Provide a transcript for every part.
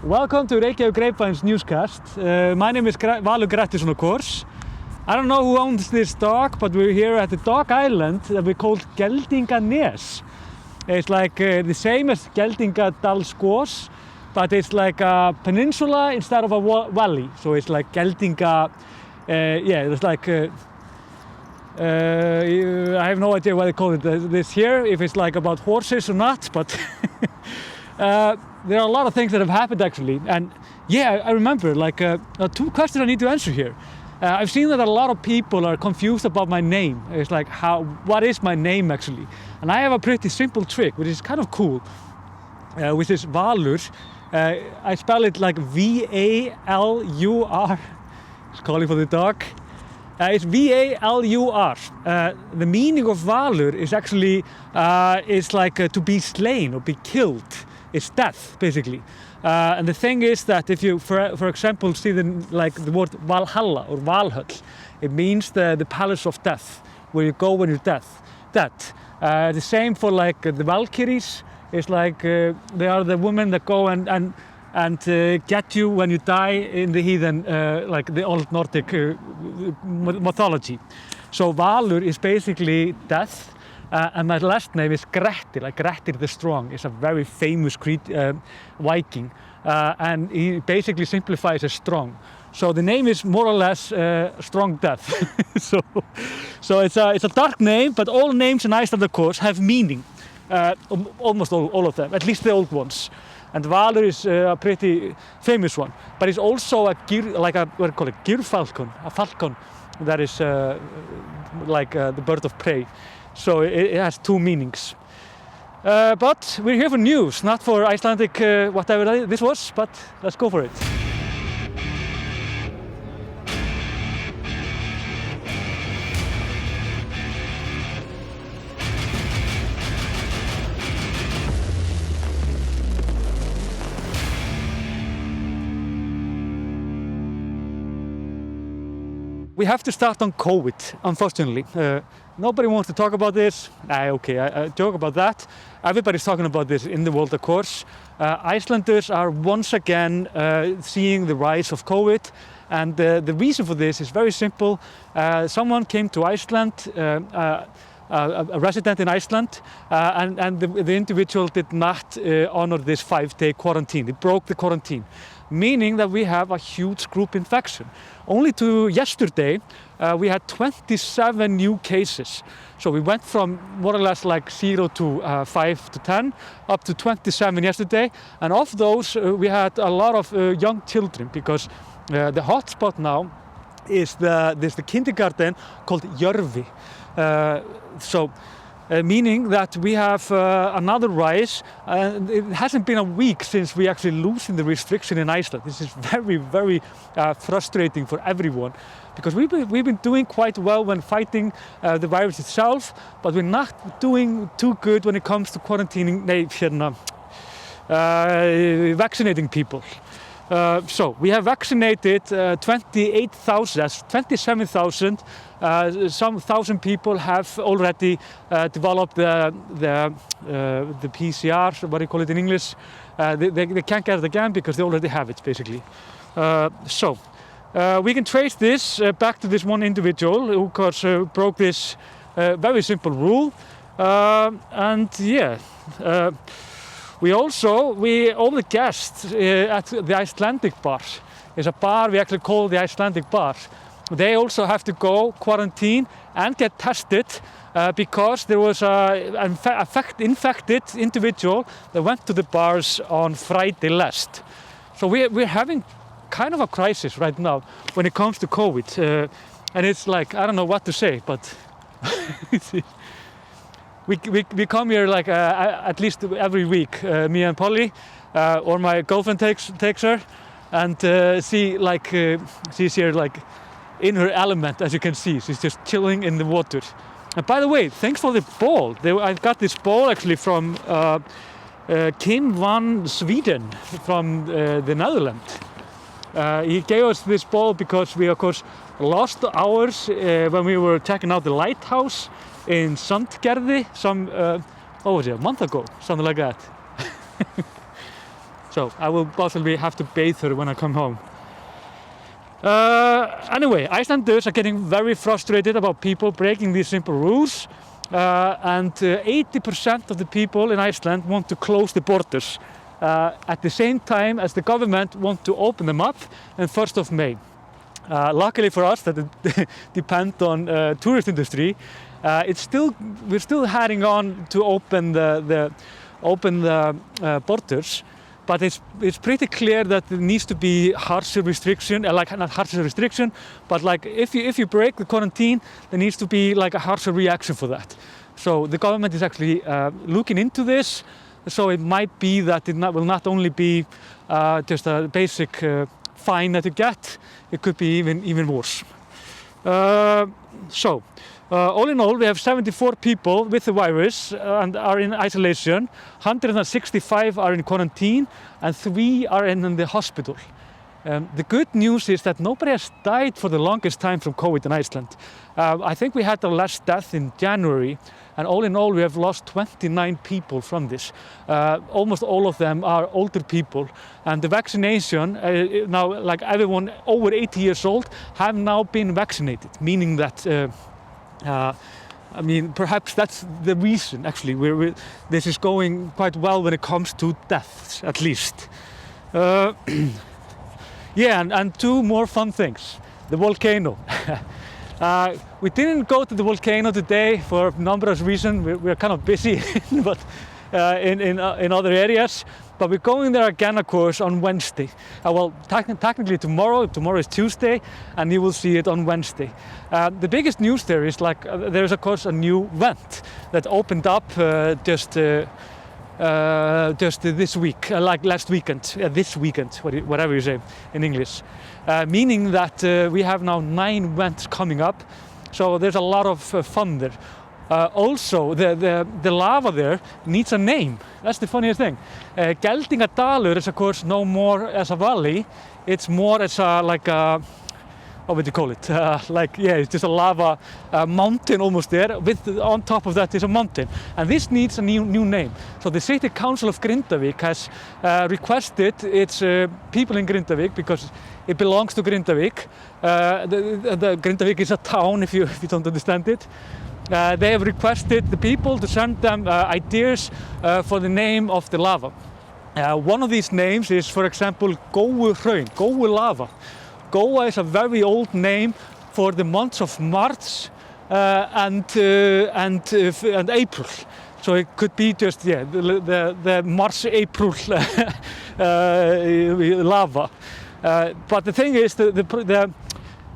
Welcome to Reykjavík Newscast. My name is Valur Grettisson, of course. I don't know who owns this dog, but we're here at the dog island that we call Geldinganes. It's like the same as Geldingadalsgos, but it's like a peninsula instead of a valley. So it's like Geldinga, it's like, I have no idea why they call it this here, if it's like about horses or not, but there are a lot of things that have happened actually. And yeah, I remember like two questions I need to answer here. I've seen that a lot of people are confused about my name. It's like, what is my name actually? And I have a pretty simple trick, which is kind of cool, which is Valur. I spell it like V-A-L-U-R. Just calling for the dog. It's V-A-L-U-R. The meaning of Valur is actually is like to be slain or be killed. It's death, basically. And the thing is that if you, for example, see the word Valhalla or Valhöll, it means the palace of death, where you go when you're dead. The same for like the Valkyries. It's like they are the women that go and get you when you die in the heathen, like the old Nordic mythology. So Valur is basically death. And my last name is Grettir, like Grettir the Strong. Is a very famous Viking, and he basically simplifies as strong. So the name is more or less strong death. so it's a dark name, but all names in Iceland, of course, have meaning. Almost all of them, at least the old ones. And Valur is a pretty famous one, but it's also what do you call it, gyrfalcon, a falcon that is like the bird of prey. So it has two meanings. But we're here for news, not for Icelandic whatever this was, but let's go for it. We have to start on COVID, unfortunately. Nobody wants to talk about this. Okay, I joke about that. Everybody's talking about this in the world, of course. Icelanders are once again seeing the rise of COVID. And the reason for this is very simple. Someone came to Iceland, a resident in Iceland, and the individual did not honor this 5-day quarantine. They broke the quarantine, meaning that we have a huge group infection. Only to yesterday, we had 27 new cases. So we went from more or less like 0 to 5 to 10, up to 27 yesterday. And of those, we had a lot of young children, because the hotspot now is the kindergarten called Jörvi. Meaning that we have another rise. It hasn't been a week since we actually loosened the restriction in Iceland. This is very, very frustrating for everyone, because we've been doing quite well when fighting the virus itself, but we're not doing too good when it comes to quarantining, vaccinating people. So we have vaccinated 27,000. Some 1,000 people have already developed the PCR, what do you call it in English? They can't get it again because they already have it, basically. We can trace this back to this one individual who, of course, broke this very simple rule. All the guests at the Icelandic bar, is a bar we actually call the Icelandic bar. They also have to go quarantine and get tested because there was an infected individual that went to the bars on Friday last. So we're having kind of a crisis right now when it comes to COVID. And it's like, I don't know what to say, but we come here like at least every week, me and Polly, or my girlfriend takes her, and she's here like in her element, as you can see. She's just chilling in the water. And by the way, thanks for the ball. I got this ball actually from Kim van Sweden from the Netherlands. He gave us this ball because we, of course, lost ours when we were checking out the lighthouse in Sandgerði a month ago, something like that. So I will possibly have to bathe her when I come home. Anyway, Icelanders are getting very frustrated about people breaking these simple rules. And 80% of the people in Iceland want to close the borders at the same time as the government want to open them up on 1st of May. Luckily for us that it depend on tourist industry, we're still heading on to open the borders, but it's pretty clear that there needs to be harsher restriction, like not harsher restriction, but like if you break the quarantine, there needs to be like a harsher reaction for that. So the government is actually looking into this. So it might be that it will not only be just a basic fine that you get, it could be even worse. All in all, we have 74 people with the virus and are in isolation. 165 are in quarantine and 3 are in the hospital. The good news is that nobody has died for the longest time from COVID in Iceland. I think we had the last death in January, and all in all we have lost 29 people from this. Almost all of them are older people, and the vaccination, now like everyone over 80 years old have now been vaccinated, meaning that I mean, perhaps that's the reason actually this is going quite well when it comes to deaths, at least. Yeah, and 2 more fun things. The volcano. We didn't go to the volcano today for a number of reasons. We're kind of busy, but in other areas. But we're going there again, of course, on Wednesday. Well, technically tomorrow. Tomorrow is Tuesday, and you will see it on Wednesday. The biggest news there is there's of course a new vent that opened up just this week, like last weekend, this weekend, whatever you say in English. Meaning that we have now 9 vents coming up, so there's a lot of fun there. Also, the lava there needs a name. That's the funniest thing. Geldingadalur is of course no more as a valley. It's more as what would you call it? It's just a lava mountain almost there. On top of that is a mountain, and this needs a new name. So the City Council of Grindavík has requested its people in Grindavík, because it belongs to Grindavík. The Grindavík is a town, if you don't understand it. They have requested the people to send them ideas for the name of the lava. One of these names is, for example, Góuhraun, Góu lava. Góa is a very old name for the months of March and April. So it could be just the March-April lava. But the thing is,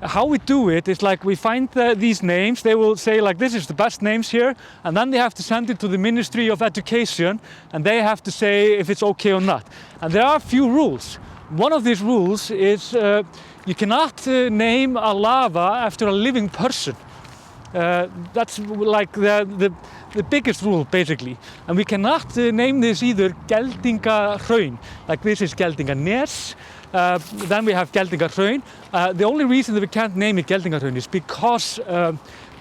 how we do it is like we find these names. They will say like, this is the best names here, and then they have to send it to the Ministry of Education, and they have to say if it's okay or not. And there are a few rules. One of these rules is you cannot name a lava after a living person. That's like the biggest rule, basically. And we cannot name this either Geldingahraun, like this is Geldinganes. Then we have Geldingarhraun. The only reason that we can't name it Geldingarhraun is because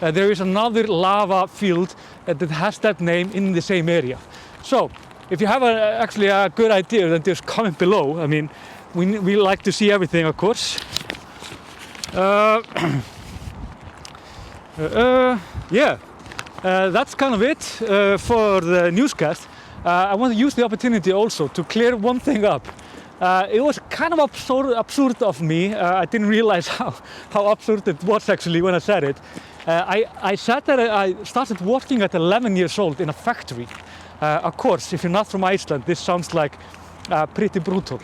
there is another lava field that has that name in the same area. So, if you have actually a good idea, then just comment below. I mean, we like to see everything, of course. That's kind of it for the newscast. I want to use the opportunity also to clear one thing up. It was kind of absurd of me. I didn't realize how absurd it was actually when I said it. I said that I started working at 11 years old in a factory. Of course, if you're not from Iceland, this sounds like pretty brutal,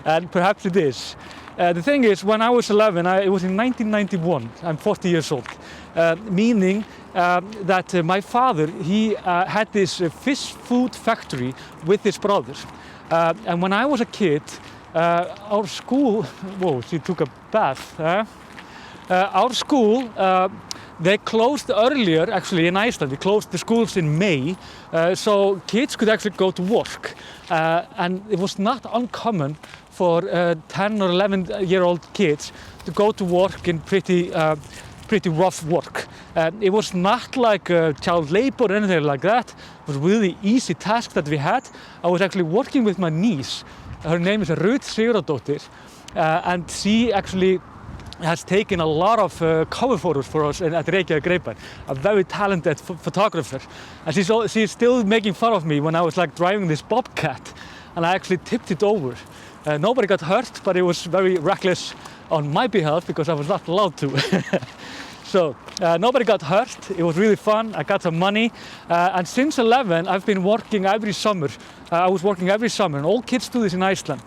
and perhaps it is. The thing is, when I was 11, it was in 1991. I'm 40 years old, meaning that my father, he had this fish food factory with his brothers. And when I was a kid, our school, whoa, she took a bath. Our school, they closed earlier, actually in Iceland. They closed the schools in May, so kids could actually go to work. And it was not uncommon for 10 or 11-year-old kids to go to work in pretty pretty rough work. It was not like child labor or anything like that. It was really easy task that we had. I was actually working with my niece. Her name is Ruth Sigurðardóttir, and she actually has taken a lot of cover photos for us at Reykjavík, a very talented photographer. And she's still making fun of me when I was like driving this bobcat, and I actually tipped it over. Nobody got hurt, but it was very reckless on my behalf because I was not allowed to. So nobody got hurt. It was really fun. I got some money, and since 11 I've been working every summer. I was working every summer, and all kids do this in Iceland.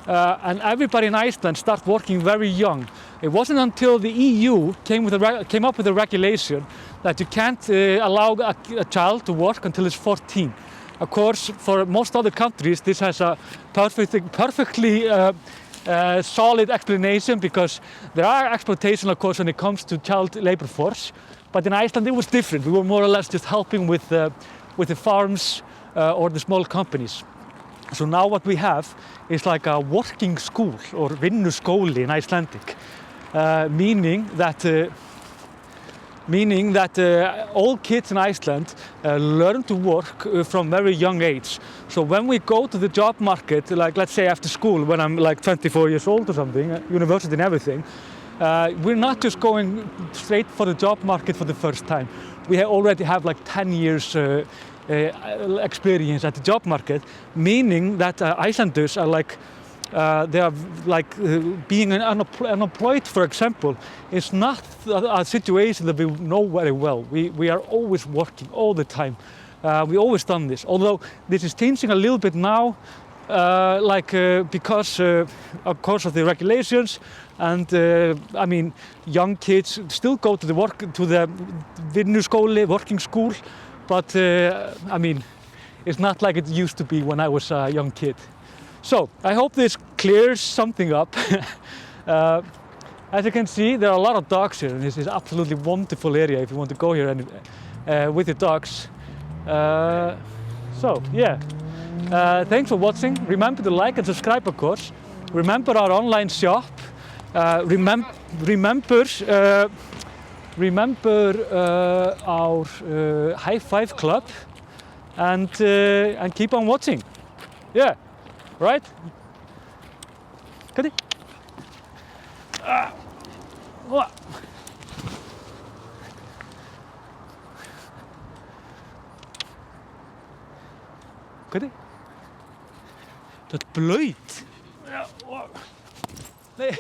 And everybody in Iceland started working very young. It wasn't until the EU came up with a regulation that you can't allow a child to work until it's 14. Of course, for most other countries, this has a perfectly solid explanation, because there are exploitation, of course, when it comes to child labor force. But in Iceland, it was different. We were more or less just helping with the farms or the small companies. So now what we have is like a working school, or vinnuskóli in Icelandic, meaning that all kids in Iceland learn to work from very young age. So when we go to the job market, like let's say after school, when I'm like 24 years old or something, university and everything, we're not just going straight for the job market for the first time. We already have like 10 years experience at the job market, meaning that Icelanders are like, they are like being unemployed, for example, is not a situation that we know very well. We are always working all the time. We always done this, although this is changing a little bit now, because of course of the regulations, and I mean, young kids still go to the vinnuskóli, working school, but I mean, it's not like it used to be when I was a young kid. So I hope this clears something up. As you can see, there are a lot of dogs here, and this is absolutely wonderful area if you want to go here and with the dogs. So yeah, thanks for watching. Remember to like and subscribe, of course. Remember our online shop. Remember our High Five Club, and keep on watching. Yeah, right? Good. Good. Dat blöd. Ja. Nee.